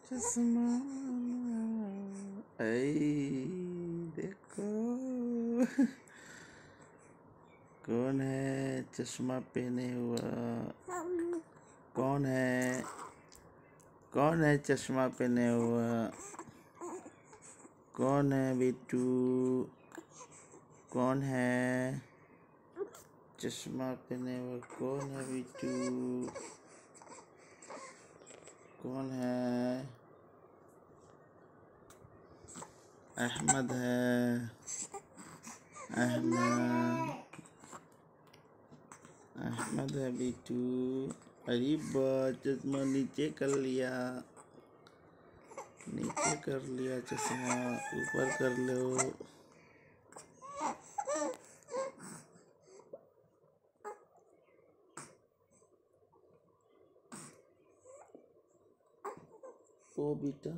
चश्मा ऐ देखो कौन है चश्मा पहने हुआ? कौन है? कौन है चश्मा पहने हुआ? कौन है बिट्टू? कौन है चश्मा पहने हुआ? कौन है बिट्टू? कौन है? अहमद है। अहमद है बिट्टू। अरे चश्मा नीचे कर लिया। नीचे कर लिया चश्मा, ऊपर कर लो। ओ बेटा